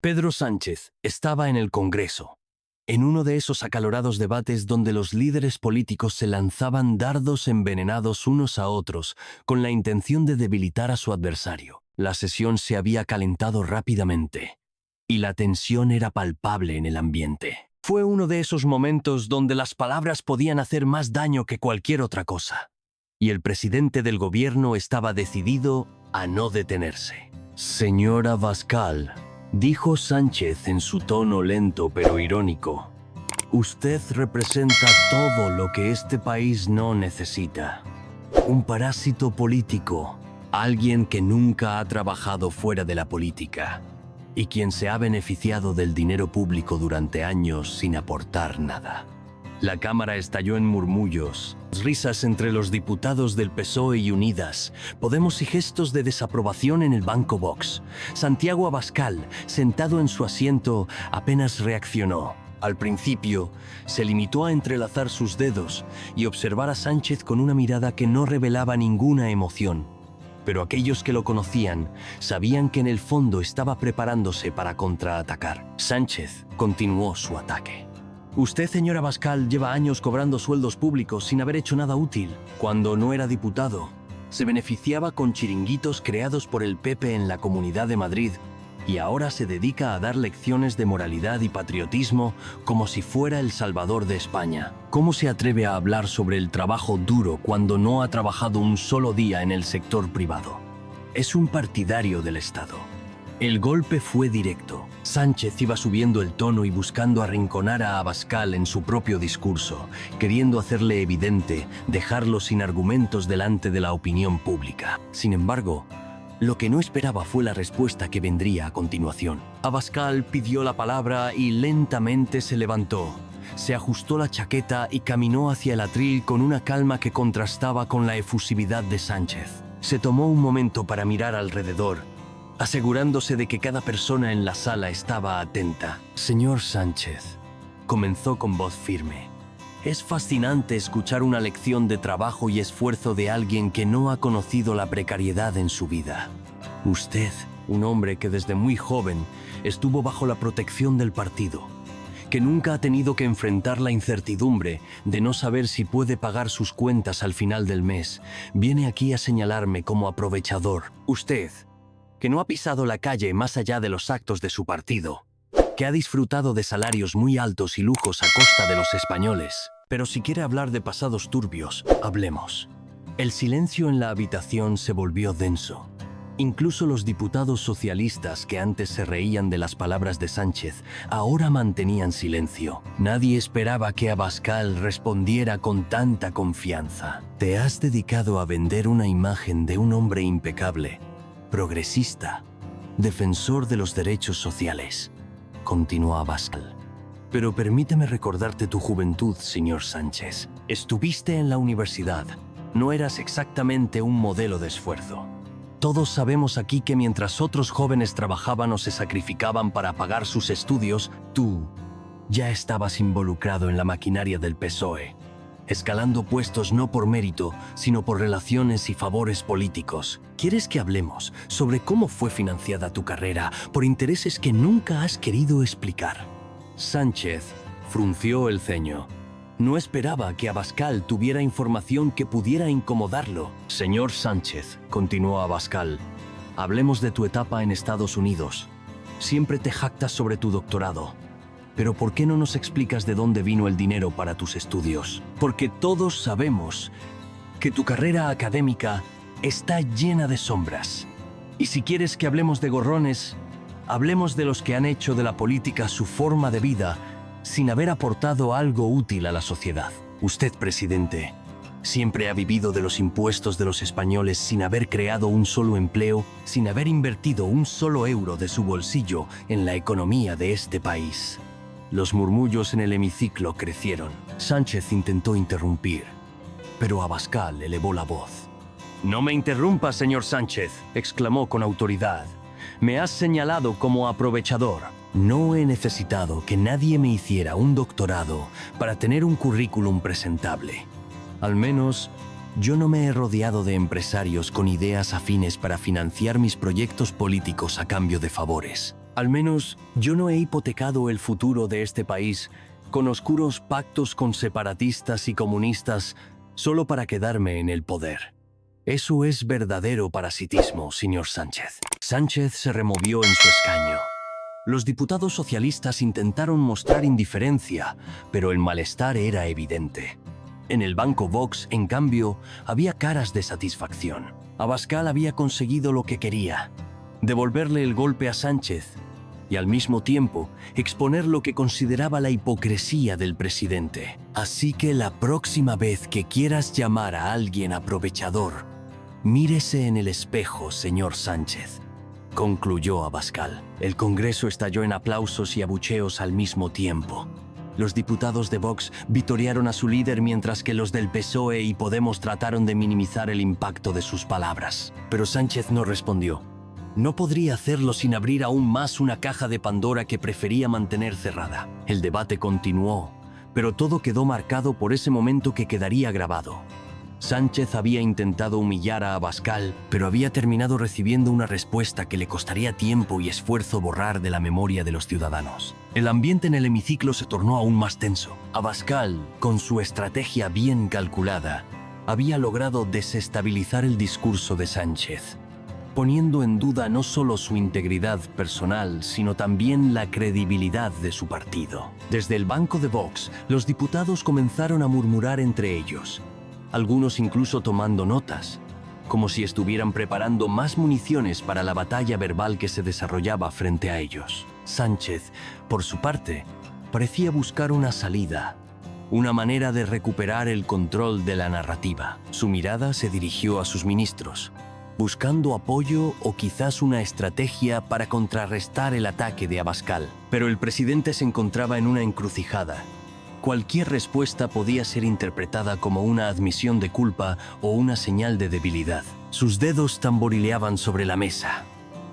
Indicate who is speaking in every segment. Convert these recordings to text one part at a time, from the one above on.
Speaker 1: Pedro Sánchez estaba en el Congreso, en uno de esos acalorados debates donde los líderes políticos se lanzaban dardos envenenados unos a otros con la intención de debilitar a su adversario. La sesión se había calentado rápidamente y la tensión era palpable en el ambiente. Fue uno de esos momentos donde las palabras podían hacer más daño que cualquier otra cosa, y el presidente del gobierno estaba decidido a no detenerse. «Señora Abascal», dijo Sánchez en su tono lento pero irónico, «usted representa todo lo que este país no necesita. Un parásito político, alguien que nunca ha trabajado fuera de la política y quien se ha beneficiado del dinero público durante años sin aportar nada». La Cámara estalló en murmullos, risas entre los diputados del PSOE y Unidas, Podemos y gestos de desaprobación en el banco Vox. Santiago Abascal, sentado en su asiento, apenas reaccionó. Al principio, se limitó a entrelazar sus dedos y observar a Sánchez con una mirada que no revelaba ninguna emoción. Pero aquellos que lo conocían sabían que en el fondo estaba preparándose para contraatacar. Sánchez continuó su ataque. «Usted, señora Abascal, lleva años cobrando sueldos públicos sin haber hecho nada útil. Cuando no era diputado, se beneficiaba con chiringuitos creados por el PP en la Comunidad de Madrid y ahora se dedica a dar lecciones de moralidad y patriotismo como si fuera el salvador de España. ¿Cómo se atreve a hablar sobre el trabajo duro cuando no ha trabajado un solo día en el sector privado? Es un partidario del Estado». El golpe fue directo. Sánchez iba subiendo el tono y buscando arrinconar a Abascal en su propio discurso, queriendo hacerle evidente, dejarlo sin argumentos delante de la opinión pública. Sin embargo, lo que no esperaba fue la respuesta que vendría a continuación. Abascal pidió la palabra y lentamente se levantó. Se ajustó la chaqueta y caminó hacia el atril con una calma que contrastaba con la efusividad de Sánchez. Se tomó un momento para mirar alrededor, asegurándose de que cada persona en la sala estaba atenta. «Señor Sánchez», comenzó con voz firme, «es fascinante escuchar una lección de trabajo y esfuerzo de alguien que no ha conocido la precariedad en su vida. Usted, un hombre que desde muy joven estuvo bajo la protección del partido, que nunca ha tenido que enfrentar la incertidumbre de no saber si puede pagar sus cuentas al final del mes, viene aquí a señalarme como aprovechador. Usted, que no ha pisado la calle más allá de los actos de su partido, que ha disfrutado de salarios muy altos y lujos a costa de los españoles. Pero si quiere hablar de pasados turbios, hablemos». El silencio en la habitación se volvió denso. Incluso los diputados socialistas que antes se reían de las palabras de Sánchez, ahora mantenían silencio. Nadie esperaba que Abascal respondiera con tanta confianza. «Te has dedicado a vender una imagen de un hombre impecable, progresista, defensor de los derechos sociales», continuó Abascal. «Pero permíteme recordarte tu juventud, señor Sánchez. Estuviste en la universidad. No eras exactamente un modelo de esfuerzo. Todos sabemos aquí que mientras otros jóvenes trabajaban o se sacrificaban para pagar sus estudios, tú ya estabas involucrado en la maquinaria del PSOE, escalando puestos no por mérito, sino por relaciones y favores políticos. ¿Quieres que hablemos sobre cómo fue financiada tu carrera por intereses que nunca has querido explicar?» Sánchez frunció el ceño. No esperaba que Abascal tuviera información que pudiera incomodarlo. «Señor Sánchez», continuó Abascal, «hablemos de tu etapa en Estados Unidos. Siempre te jactas sobre tu doctorado. Pero ¿por qué no nos explicas de dónde vino el dinero para tus estudios? Porque todos sabemos que tu carrera académica está llena de sombras. Y si quieres que hablemos de gorrones, hablemos de los que han hecho de la política su forma de vida sin haber aportado algo útil a la sociedad. Usted, presidente, siempre ha vivido de los impuestos de los españoles sin haber creado un solo empleo, sin haber invertido un solo euro de su bolsillo en la economía de este país». Los murmullos en el hemiciclo crecieron. Sánchez intentó interrumpir, pero Abascal elevó la voz. «No me interrumpa, señor Sánchez», exclamó con autoridad. «Me has señalado como aprovechador. No he necesitado que nadie me hiciera un doctorado para tener un currículum presentable. Al menos, yo no me he rodeado de empresarios con ideas afines para financiar mis proyectos políticos a cambio de favores. Al menos yo no he hipotecado el futuro de este país con oscuros pactos con separatistas y comunistas solo para quedarme en el poder. Eso es verdadero parasitismo, señor Sánchez. Sánchez se removió en su escaño. Los diputados socialistas intentaron mostrar indiferencia, pero el malestar era evidente. En el banco Vox, en cambio, había caras de satisfacción. Abascal había conseguido lo que quería: devolverle el golpe a Sánchez y al mismo tiempo exponer lo que consideraba la hipocresía del presidente. Así que la próxima vez que quieras llamar a alguien aprovechador, mírese en el espejo, señor Sánchez, concluyó Abascal. El Congreso estalló en aplausos y abucheos al mismo tiempo. Los diputados de Vox vitorearon a su líder mientras que los del PSOE y Podemos trataron de minimizar el impacto de sus palabras. Pero Sánchez no respondió. No podría hacerlo sin abrir aún más una caja de Pandora que prefería mantener cerrada. El debate continuó, pero todo quedó marcado por ese momento que quedaría grabado. Sánchez había intentado humillar a Abascal, pero había terminado recibiendo una respuesta que le costaría tiempo y esfuerzo borrar de la memoria de los ciudadanos. El ambiente en el hemiciclo se tornó aún más tenso. Abascal, con su estrategia bien calculada, había logrado desestabilizar el discurso de Sánchez, poniendo en duda no solo su integridad personal, sino también la credibilidad de su partido. Desde el banco de Vox, los diputados comenzaron a murmurar entre ellos, algunos incluso tomando notas, como si estuvieran preparando más municiones para la batalla verbal que se desarrollaba frente a ellos. Sánchez, por su parte, parecía buscar una salida, una manera de recuperar el control de la narrativa. Su mirada se dirigió a sus ministros, buscando apoyo o quizás una estrategia para contrarrestar el ataque de Abascal. Pero el presidente se encontraba en una encrucijada. Cualquier respuesta podía ser interpretada como una admisión de culpa o una señal de debilidad. Sus dedos tamborileaban sobre la mesa,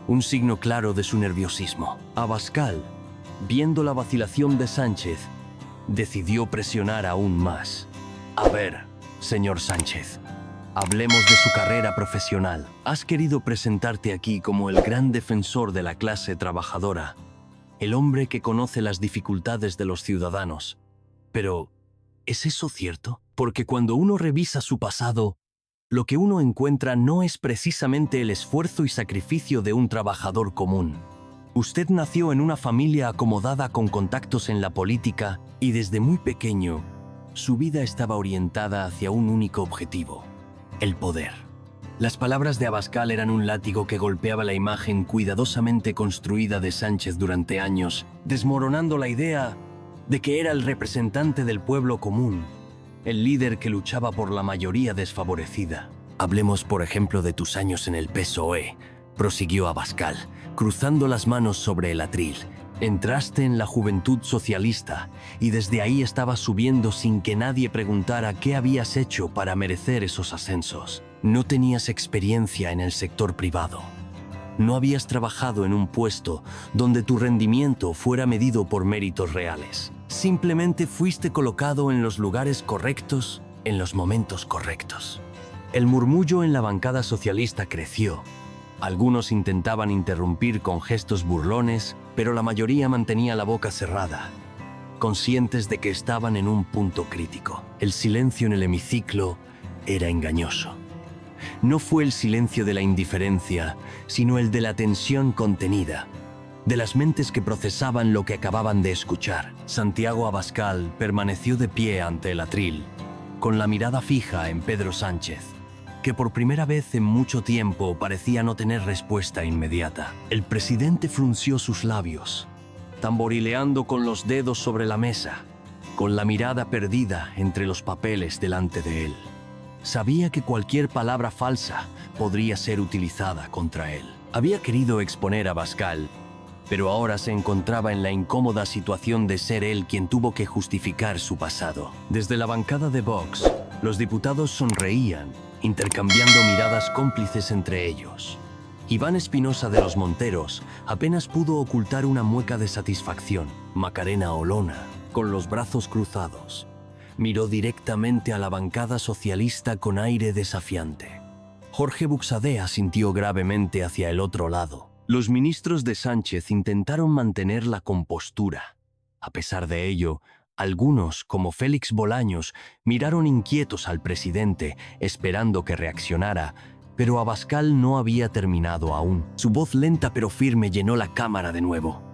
Speaker 1: un signo claro de su nerviosismo. Abascal, viendo la vacilación de Sánchez, decidió presionar aún más. A ver, señor Sánchez, hablemos de su carrera profesional. Has querido presentarte aquí como el gran defensor de la clase trabajadora, el hombre que conoce las dificultades de los ciudadanos. Pero, ¿es eso cierto? Porque cuando uno revisa su pasado, lo que uno encuentra no es precisamente el esfuerzo y sacrificio de un trabajador común. Usted nació en una familia acomodada con contactos en la política y desde muy pequeño, su vida estaba orientada hacia un único objetivo: el poder. Las palabras de Abascal eran un látigo que golpeaba la imagen cuidadosamente construida de Sánchez durante años, desmoronando la idea de que era el representante del pueblo común, el líder que luchaba por la mayoría desfavorecida. Hablemos, por ejemplo, de tus años en el PSOE, prosiguió Abascal, cruzando las manos sobre el atril. Entraste en la Juventud Socialista y desde ahí estabas subiendo sin que nadie preguntara qué habías hecho para merecer esos ascensos. No tenías experiencia en el sector privado. No habías trabajado en un puesto donde tu rendimiento fuera medido por méritos reales. Simplemente fuiste colocado en los lugares correctos, en los momentos correctos. El murmullo en la bancada socialista creció. Algunos intentaban interrumpir con gestos burlones, pero la mayoría mantenía la boca cerrada, conscientes de que estaban en un punto crítico. El silencio en el hemiciclo era engañoso. No fue el silencio de la indiferencia, sino el de la tensión contenida, de las mentes que procesaban lo que acababan de escuchar. Santiago Abascal permaneció de pie ante el atril, con la mirada fija en Pedro Sánchez, que por primera vez en mucho tiempo parecía no tener respuesta inmediata. El presidente frunció sus labios, tamborileando con los dedos sobre la mesa, con la mirada perdida entre los papeles delante de él. Sabía que cualquier palabra falsa podría ser utilizada contra él. Había querido exponer a Abascal, pero ahora se encontraba en la incómoda situación de ser él quien tuvo que justificar su pasado. Desde la bancada de Vox, los diputados sonreían, intercambiando miradas cómplices entre ellos. Iván Espinosa de los Monteros apenas pudo ocultar una mueca de satisfacción. Macarena Olona, con los brazos cruzados, miró directamente a la bancada socialista con aire desafiante. Jorge Buxadé asintió gravemente hacia el otro lado. Los ministros de Sánchez intentaron mantener la compostura. A pesar de ello, algunos, como Félix Bolaños, miraron inquietos al presidente, esperando que reaccionara, pero Abascal no había terminado aún. Su voz lenta pero firme llenó la cámara de nuevo.